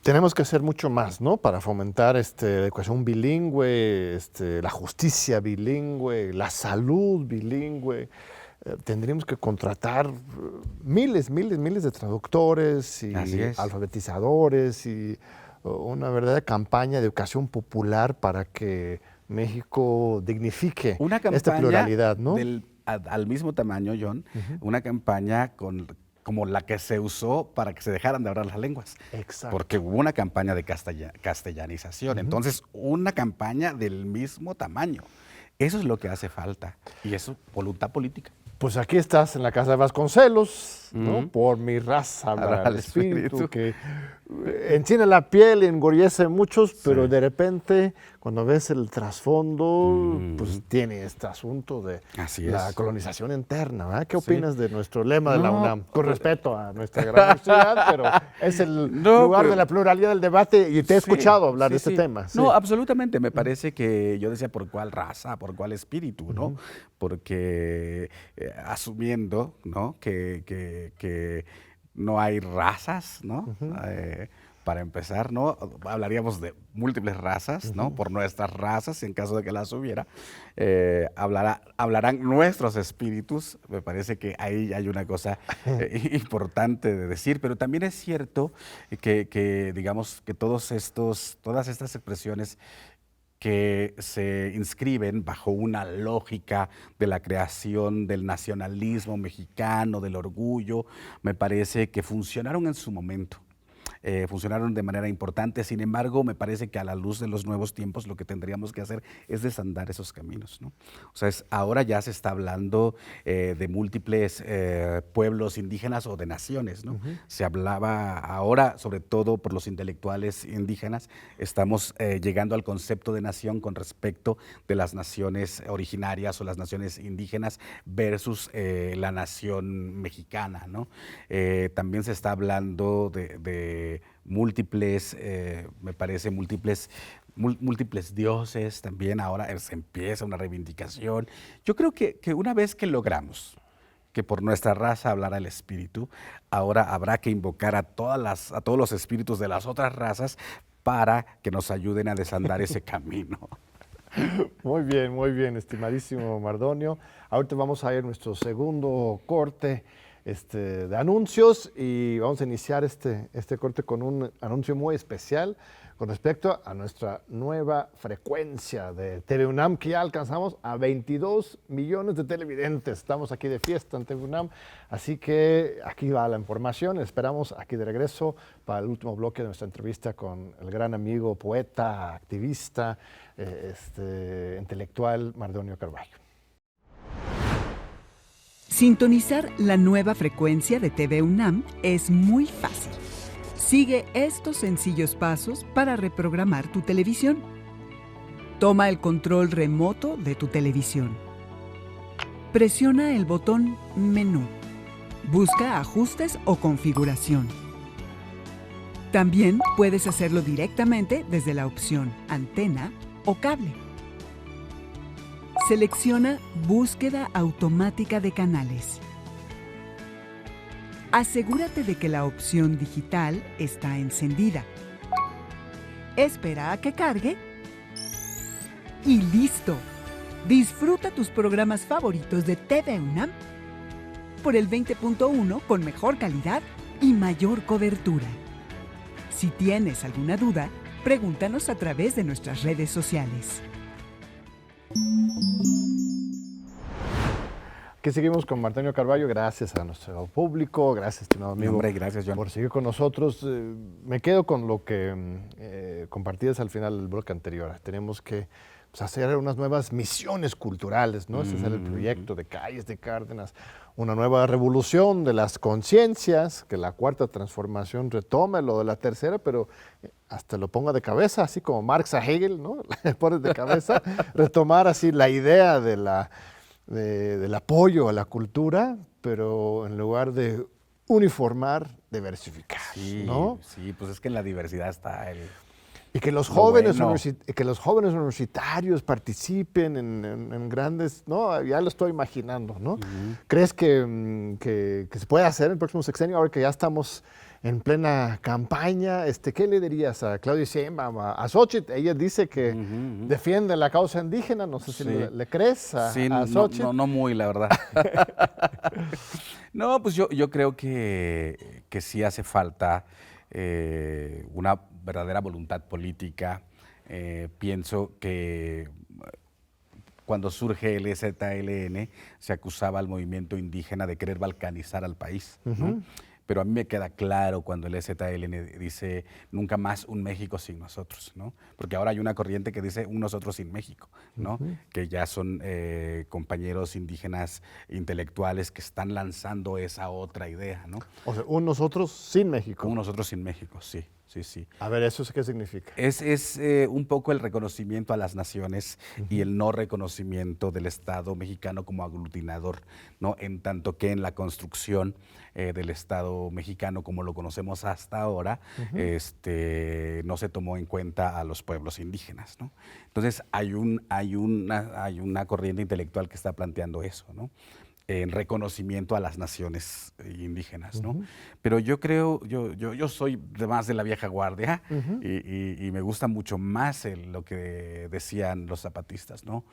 Tenemos que hacer mucho más, ¿no? Para fomentar la educación bilingüe, la justicia bilingüe, la salud bilingüe. Tendríamos que contratar miles de traductores y alfabetizadores y una verdadera campaña de educación popular para que México dignifique esta pluralidad, ¿no? Al mismo tamaño, John, una campaña como la que se usó para que se dejaran de hablar las lenguas. Exacto. Porque hubo una campaña de castellanización, entonces una campaña del mismo tamaño. Eso es lo que hace falta y eso, voluntad política. Pues aquí estás en la casa de Vasconcelos, ¿no? Por mi raza hablará el espíritu, que enchina la piel y engorjece a muchos, pero de repente, cuando ves el trasfondo, pues tiene este asunto de la colonización interna, ¿verdad? ¿Qué opinas de nuestro lema de la UNAM? Con respeto a nuestra gran universidad, pero es el lugar de la pluralidad del debate y te he escuchado hablar de este tema. No, absolutamente. Me parece que yo decía por cuál raza, por cuál espíritu, ¿no? Porque asumiendo, ¿no? que no hay razas, ¿no? Para empezar, ¿no? Hablaríamos de múltiples razas, ¿no? Por nuestras razas, en caso de que las hubiera. Hablarán nuestros espíritus. Me parece que ahí hay una cosa importante de decir, pero también es cierto que digamos, que todas estas expresiones que se inscriben bajo una lógica de la creación del nacionalismo mexicano, del orgullo, me parece que funcionaron en su momento. Funcionaron de manera importante, sin embargo, me parece que a la luz de los nuevos tiempos lo que tendríamos que hacer es desandar esos caminos, ¿no? O sea, ahora ya se está hablando de múltiples pueblos indígenas o de naciones, ¿no? Se hablaba ahora, sobre todo por los intelectuales indígenas, estamos llegando al concepto de nación con respecto de las naciones originarias o las naciones indígenas versus la nación mexicana, ¿no? También se está hablando de múltiples, me parece, múltiples dioses también. Ahora se empieza una reivindicación. Yo creo que una vez que logramos que por nuestra raza hablara el espíritu, ahora habrá que invocar a todos los espíritus de las otras razas para que nos ayuden a desandar ese camino. Muy bien, estimadísimo Mardonio. Ahorita vamos a ir a nuestro segundo corte de anuncios y vamos a iniciar este corte con un anuncio muy especial con respecto a nuestra nueva frecuencia de TV UNAM, que ya alcanzamos a 22 millones de televidentes. Estamos aquí de fiesta en TV UNAM, así que aquí va la información. Esperamos aquí de regreso para el último bloque de nuestra entrevista con el gran amigo, poeta, activista, intelectual Mardonio Carballo. Sintonizar la nueva frecuencia de TV UNAM es muy fácil. Sigue estos sencillos pasos para reprogramar tu televisión. Toma el control remoto de tu televisión. Presiona el botón Menú. Busca Ajustes o Configuración. También puedes hacerlo directamente desde la opción Antena o Cable. Selecciona Búsqueda automática de canales. Asegúrate de que la opción digital está encendida. Espera a que cargue y ¡listo! Disfruta tus programas favoritos de TV UNAM por el 20.1 con mejor calidad y mayor cobertura. Si tienes alguna duda, pregúntanos a través de nuestras redes sociales. Aquí seguimos con Martonio Carballo. Gracias a nuestro público, gracias, estimado amigo, Hombre, gracias, John. por seguir con nosotros. Me quedo con lo que compartías al final del bloque anterior. Tenemos que hacer unas nuevas misiones culturales, ¿no? Ese es el proyecto de Calles de Cárdenas, una nueva revolución de las conciencias, que la cuarta transformación retome lo de la tercera, pero hasta lo ponga de cabeza, así como Marx a Hegel, ¿no? Le pones de cabeza, retomar así la idea del apoyo a la cultura, pero en lugar de uniformar, diversificar, Sí, ¿no? sí, pues es que en la diversidad está el... Y que los Lo jóvenes, bueno. que los jóvenes universitarios participen en grandes, ¿no? Ya lo estoy imaginando, ¿no? ¿Crees que se puede hacer el próximo sexenio, ahora que ya estamos en plena campaña? ¿Qué le dirías a Claudia Sheinbaum, a Xóchitl? Ella dice que defiende la causa indígena, no sé si Sí. le crees Sí, a no, Xóchitl. no muy, la verdad. No, pues yo creo que sí hace falta una verdadera voluntad política. Pienso que cuando surge el EZLN se acusaba al movimiento indígena de querer balcanizar al país, ¿no? Pero a mí me queda claro cuando el EZLN dice nunca más un México sin nosotros, ¿no? Porque ahora hay una corriente que dice un nosotros sin México, ¿no? Que ya son compañeros indígenas intelectuales que están lanzando esa otra idea, ¿no? O sea, un nosotros sin México. Un nosotros sin México, sí, sí, sí. A ver, ¿eso qué significa? Es un poco el reconocimiento a las naciones y el no reconocimiento del Estado mexicano como aglutinador, ¿no? En tanto que en la construcción del Estado mexicano, como lo conocemos hasta ahora, no se tomó en cuenta a los pueblos indígenas, ¿no? Entonces hay una corriente intelectual que está planteando eso, ¿no? En reconocimiento a las naciones indígenas, ¿no? Pero yo creo, yo soy más de la vieja guardia y me gusta mucho más lo que decían los zapatistas, ¿no?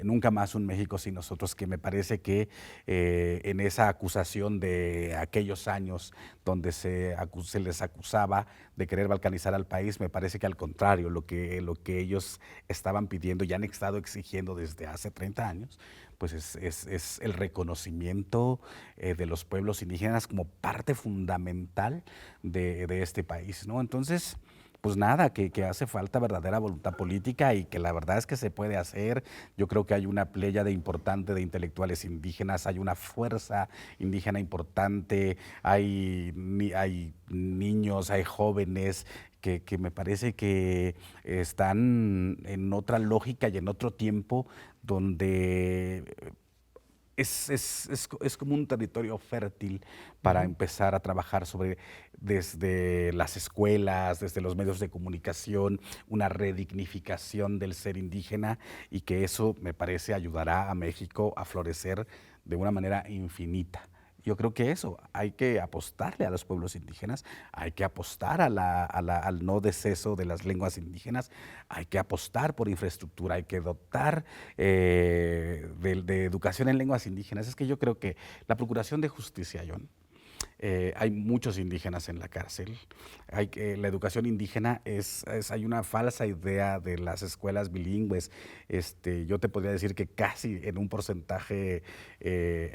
Nunca más un México sin nosotros, que me parece que en esa acusación de aquellos años donde se les acusaba de querer balcanizar al país, me parece que al contrario, lo que ellos estaban pidiendo y han estado exigiendo desde hace 30 años, pues es el reconocimiento de los pueblos indígenas como parte fundamental de este país, ¿no? Entonces, pues nada, que hace falta verdadera voluntad política y que la verdad es que se puede hacer. Yo creo que hay una pléyade importante de intelectuales indígenas, hay una fuerza indígena importante, hay niños, hay jóvenes que me parece que están en otra lógica y en otro tiempo donde es como un territorio fértil para empezar a trabajar desde las escuelas, desde los medios de comunicación, una redignificación del ser indígena, y que eso me parece ayudará a México a florecer de una manera infinita. Yo creo que eso, hay que apostarle a los pueblos indígenas, hay que apostar al no deceso de las lenguas indígenas, hay que apostar por infraestructura, hay que dotar de educación en lenguas indígenas. Es que yo creo que la Procuración de Justicia, John, hay muchos indígenas en la cárcel. La educación indígena hay una falsa idea de las escuelas bilingües. Yo te podría decir que casi en un porcentaje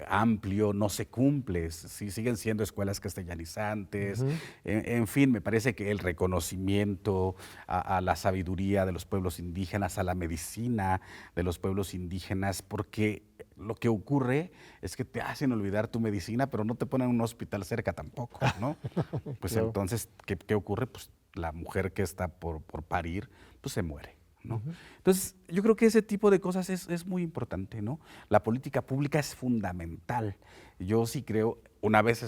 amplio no se cumple. Sí, siguen siendo escuelas castellanizantes. En fin, me parece que el reconocimiento a la sabiduría de los pueblos indígenas, a la medicina de los pueblos indígenas, porque lo que ocurre es que te hacen olvidar tu medicina, pero no te ponen un hospital cerca tampoco, ¿no? Pues Claro. entonces, ¿qué ocurre? Pues la mujer que está por parir, pues se muere, ¿no? Entonces, yo creo que ese tipo de cosas es muy importante, ¿no? La política pública es fundamental. Yo sí creo, una vez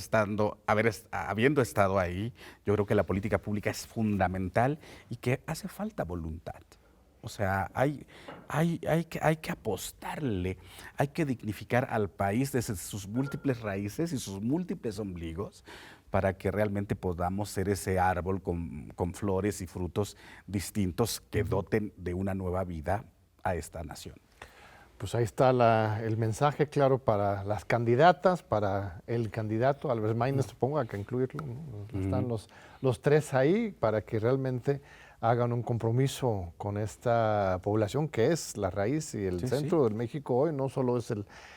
habiendo estado ahí, yo creo que la política pública es fundamental y que hace falta voluntad. O sea, hay que apostarle, hay que dignificar al país desde sus múltiples raíces y sus múltiples ombligos para que realmente podamos ser ese árbol con flores y frutos distintos que doten de una nueva vida a esta nación. Pues ahí está el mensaje claro para las candidatas, para el candidato, Albert Maínez, supongo, hay que incluirlo, ¿no? Están los tres ahí para que realmente hagan un compromiso con esta población que es la raíz y el centro de México hoy. No solo es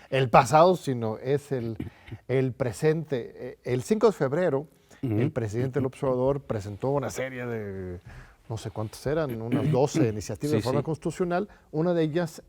el pasado, sino es el presente. El 5 de febrero, el presidente López Obrador presentó una serie de, no sé cuántas eran, unas 12 iniciativas de reforma constitucional. Una de ellas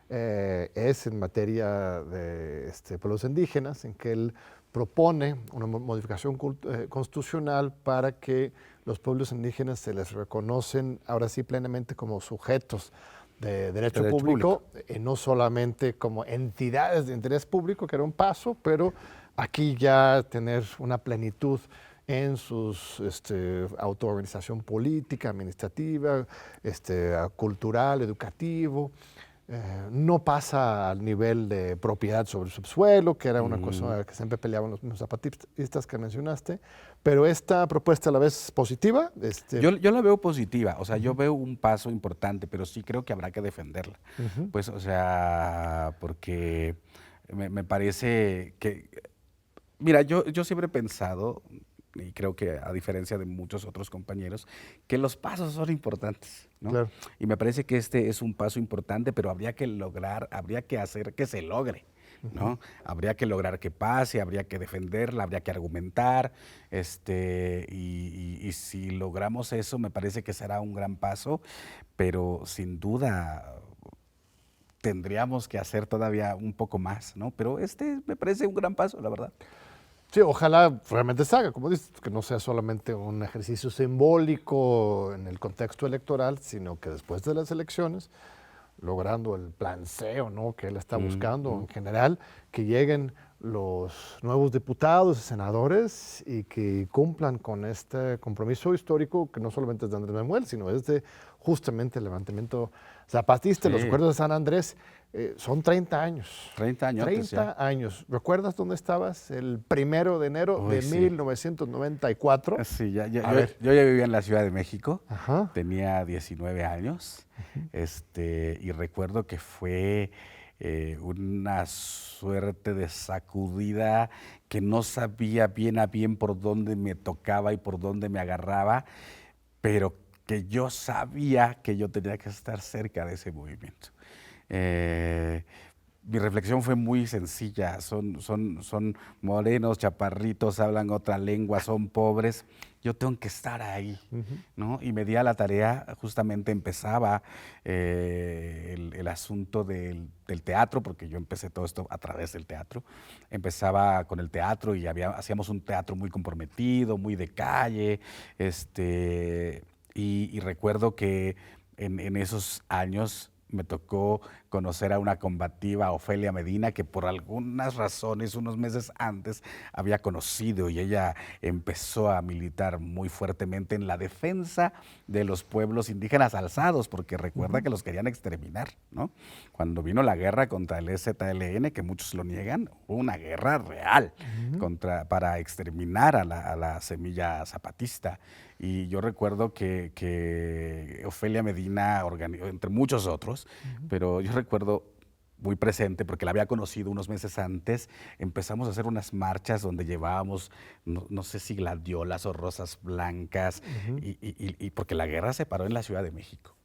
es en materia de pueblos indígenas, en que él propone una modificación constitucional para que los pueblos indígenas se les reconocen ahora sí plenamente como sujetos de derecho público. No solamente como entidades de interés público, que era un paso, pero aquí ya tener una plenitud en sus autoorganización política, administrativa, cultural, educativo. No pasa al nivel de propiedad sobre el subsuelo, que era una cosa que siempre peleaban los mismos zapatistas que mencionaste, pero esta propuesta a la vez positiva. Yo la veo positiva, o sea, yo veo un paso importante, pero sí creo que habrá que defenderla. Pues, o sea, porque me parece que, mira, yo siempre he pensado, y creo que a diferencia de muchos otros compañeros, que los pasos son importantes, ¿no? Claro. Y me parece que este es un paso importante, pero habría que hacer que se logre, ¿no? Habría que lograr que pase, habría que defenderla, habría que argumentar, y si logramos eso, me parece que será un gran paso, pero sin duda tendríamos que hacer todavía un poco más, ¿no? Pero me parece un gran paso, la verdad. Sí, ojalá realmente se haga, como dices, que no sea solamente un ejercicio simbólico en el contexto electoral, sino que después de las elecciones, logrando el planceo, ¿no?, que él está buscando en general, que lleguen los nuevos diputados y senadores y que cumplan con este compromiso histórico que no solamente es de Andrés Manuel, sino es de justamente el levantamiento zapatista. Los acuerdos de San Andrés son 30 años. 30 años. 30 años. ¿Recuerdas dónde estabas el 1 de enero de 1994? Sí, yo ya vivía en la Ciudad de México, tenía 19 años, y recuerdo que fue una suerte de sacudida que no sabía bien a bien por dónde me tocaba y por dónde me agarraba, pero que yo sabía que yo tenía que estar cerca de ese movimiento. Mi reflexión fue muy sencilla, son morenos, chaparritos, hablan otra lengua, son pobres, yo tengo que estar ahí, ¿no? Y me di a la tarea, justamente empezaba el asunto del teatro, porque yo empecé todo esto a través del teatro, empezaba con el teatro y hacíamos un teatro muy comprometido, muy de calle, y recuerdo que en esos años me tocó conocer a una combativa, Ofelia Medina, que por algunas razones unos meses antes había conocido, y ella empezó a militar muy fuertemente en la defensa de los pueblos indígenas alzados, porque recuerda que los querían exterminar, ¿no? Cuando vino la guerra contra el EZLN, que muchos lo niegan, hubo una guerra real para exterminar a la semilla zapatista. Y yo recuerdo que Ofelia Medina organizó, entre muchos otros, pero yo recuerdo muy presente, porque la había conocido unos meses antes, empezamos a hacer unas marchas donde llevábamos, no sé si gladiolas o rosas blancas, y porque la guerra se paró en la Ciudad de México.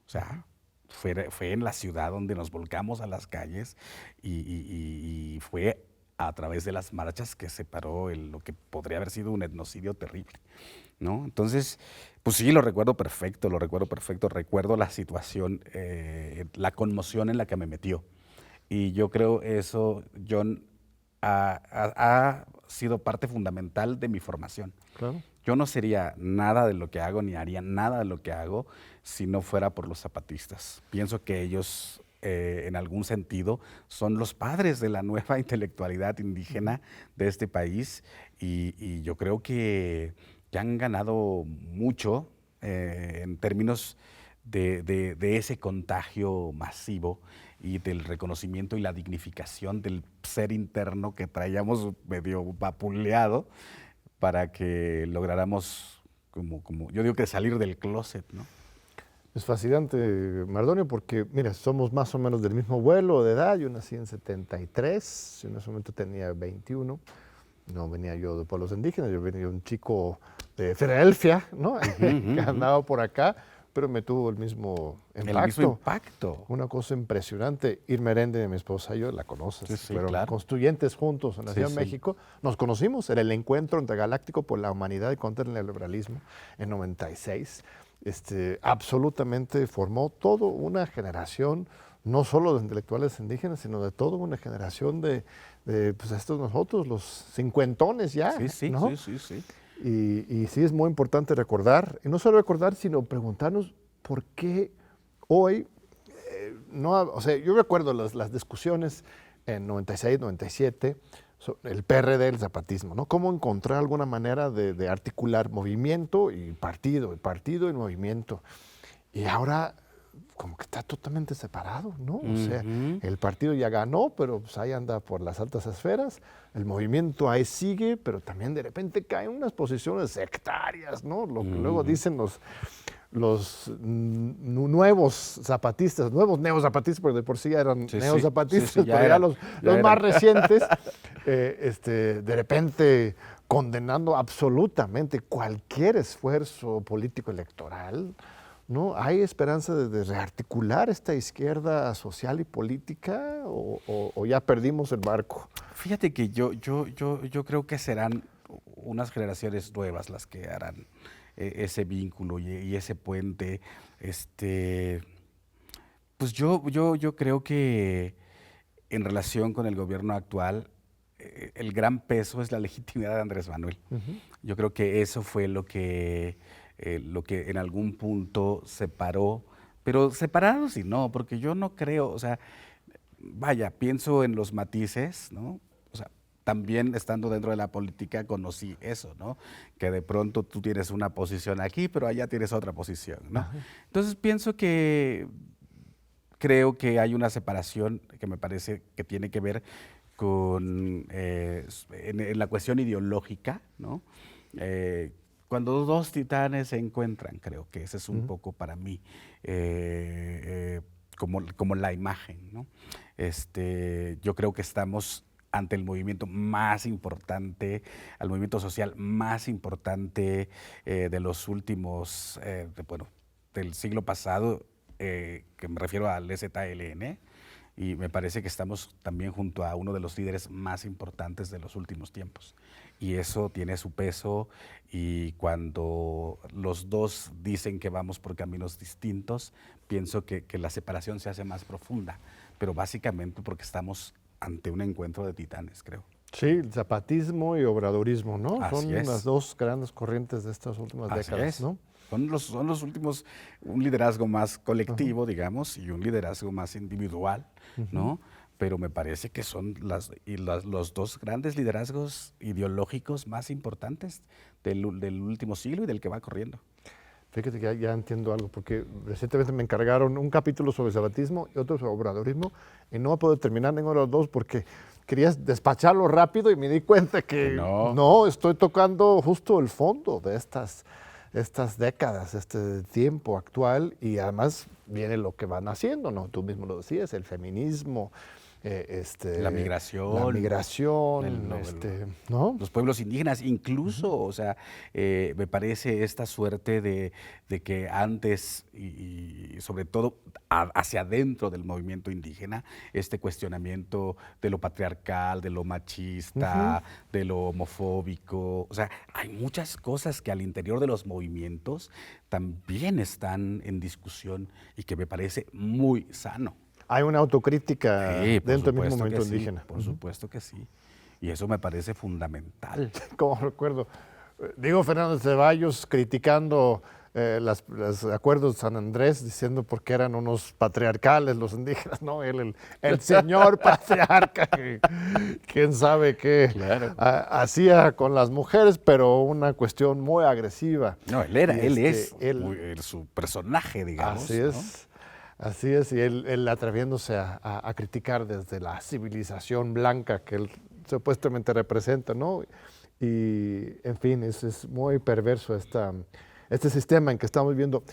O sea, fue en la ciudad donde nos volcamos a las calles, y fue a través de las marchas que se paró lo que podría haber sido un etnocidio terrible, ¿no? Entonces, pues sí, lo recuerdo perfecto, recuerdo la situación, la conmoción en la que me metió. Y yo creo eso, John, ha sido parte fundamental de mi formación. Claro. Yo no sería nada de lo que hago, ni haría nada de lo que hago, si no fuera por los zapatistas. Pienso que ellos, en algún sentido, son los padres de la nueva intelectualidad indígena de este país, y yo creo que han ganado mucho en términos de ese contagio masivo y del reconocimiento y la dignificación del ser interno que traíamos medio vapuleado para que lográramos, como yo digo, que salir del closet, ¿no? Es fascinante, Mardonio, porque, mira, somos más o menos del mismo vuelo de edad. Yo nací en 73, yo en ese momento tenía 21. No venía yo de pueblos indígenas, yo venía un chico de Filadelfia, ¿no? Que andaba por acá, pero me tuvo el mismo impacto. El mismo impacto. Una cosa impresionante. Irma Erende, mi esposa y yo, la conoces, Sí, sí, fueron claro. constituyentes juntos en la Ciudad de sí. México. Nos conocimos, era el encuentro intergaláctico por la humanidad y contra el neoliberalismo en 96. Absolutamente formó toda una generación, no solo de intelectuales indígenas, sino de toda una generación de pues estos nosotros, los cincuentones ya, Sí. Y sí es muy importante recordar, y no solo recordar, sino preguntarnos por qué hoy, o sea, yo recuerdo las discusiones en 96, 97, el PRD, el zapatismo, ¿no? Cómo encontrar alguna manera de articular movimiento y partido y movimiento. Y ahora como que está totalmente separado, ¿no? O sea, el partido ya ganó, pero pues ahí anda por las altas esferas, el movimiento ahí sigue, pero también de repente caen unas posiciones sectarias, ¿no? Lo que luego dicen los nuevos zapatistas, nuevos neozapatistas, porque de por sí ya eran neozapatistas, ya pero eran, los más recientes, de repente condenando absolutamente cualquier esfuerzo político electoral, ¿no? ¿Hay esperanza de rearticular esta izquierda social y política o ya perdimos el barco? Fíjate que yo creo que serán unas generaciones nuevas las que harán ese vínculo y ese puente. Pues yo creo que en relación con el gobierno actual, el gran peso es la legitimidad de Andrés Manuel. Yo creo que eso fue lo que en algún punto separó, pero separados y no, porque yo no creo, o sea, vaya, pienso en los matices, ¿no? O sea, también estando dentro de la política conocí eso, ¿no? Que de pronto tú tienes una posición aquí, pero allá tienes otra posición, ¿no? Entonces creo que hay una separación que me parece que tiene que ver con en la cuestión ideológica, ¿no? Cuando dos titanes se encuentran, creo que ese es un poco para mí como la imagen, ¿no? Yo creo que estamos ante el movimiento más importante, al movimiento social más importante de los últimos, del siglo pasado, que me refiero al EZLN, y me parece que estamos también junto a uno de los líderes más importantes de los últimos tiempos. Y eso tiene su peso, y cuando los dos dicen que vamos por caminos distintos, pienso que la separación se hace más profunda, pero básicamente porque estamos ante un encuentro de titanes, creo. Sí, el zapatismo y obradorismo, ¿no? Así Son es. las dos grandes corrientes de estas últimas décadas, ¿no? Son los últimos, un liderazgo más colectivo, digamos, y un liderazgo más individual, ¿no? Pero me parece que son los dos grandes liderazgos ideológicos más importantes del último siglo y del que va corriendo. Fíjate que ya entiendo algo, porque recientemente me encargaron un capítulo sobre zapatismo y otro sobre obradorismo, y no puedo terminar ninguno de los dos porque querías despacharlo rápido y me di cuenta que no estoy tocando justo el fondo de estas décadas, este tiempo actual, y además viene lo que van haciendo, ¿no? Tú mismo lo decías, el feminismo, la migración, ¿no? Los pueblos indígenas, incluso, o sea, me parece esta suerte de que antes y sobre todo hacia adentro del movimiento indígena, este cuestionamiento de lo patriarcal, de lo machista, de lo homofóbico, o sea, hay muchas cosas que al interior de los movimientos también están en discusión y que me parece muy sano. Hay una autocrítica dentro del mismo movimiento indígena. Por supuesto que sí. Y eso me parece fundamental. Como recuerdo, Diego Fernández Ceballos criticando los acuerdos de San Andrés diciendo por qué eran unos patriarcales los indígenas, ¿no? Él, el señor patriarca, que quién sabe qué Claro. hacía con las mujeres, pero una cuestión muy agresiva. No, él es él- su personaje, digamos. Así ¿no? es. Así es, y él atreviéndose a criticar desde la civilización blanca que él supuestamente representa, ¿no? Y, en fin, es muy perverso este sistema en que estamos viviendo.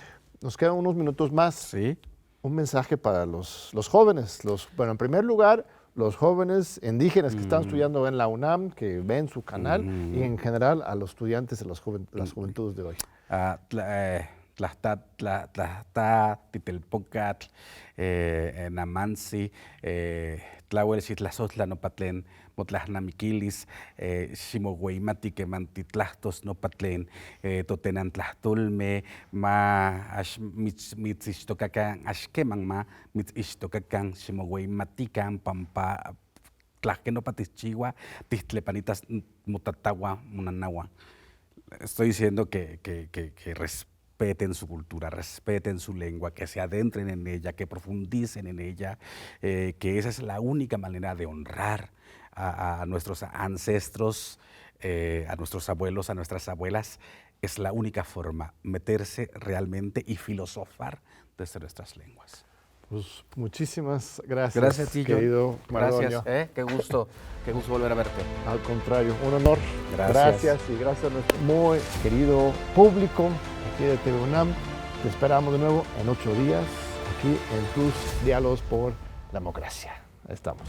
Nos quedan unos minutos más. Sí. Un mensaje para los jóvenes. Bueno, en primer lugar, los jóvenes indígenas que están estudiando en la UNAM, que ven su canal, y en general a los estudiantes de las juventudes de hoy. Tlahta, Titelpocatl, Namansi, Tlahuelxitl, Tlazotla, Nopatlen, Motlahnamiquilis, Ximohueimati, Kemantitlahtos, Nopatlen, Totenantlahtolme, Ma Mitzixtocacan, Axqueman, Ma Mitzixtocacan, Ximohueimatican, Pampa, Tlahquenopatischiwa, Tistlepanitas, Motatagua, Munanagua. Estoy diciendo que respeten su cultura, respeten su lengua, que se adentren en ella, que profundicen en ella, que esa es la única manera de honrar a nuestros ancestros, a nuestros abuelos, a nuestras abuelas. Es la única forma, meterse realmente y filosofar desde nuestras lenguas. Pues muchísimas gracias, Gracias a ti, John. querido Mardonio. Gracias, qué gusto volver a verte. Al contrario, un honor. Gracias. Y gracias a nuestro muy querido público aquí de TV UNAM. Te esperamos de nuevo en 8 días aquí en tus Diálogos por la Democracia. Ahí estamos.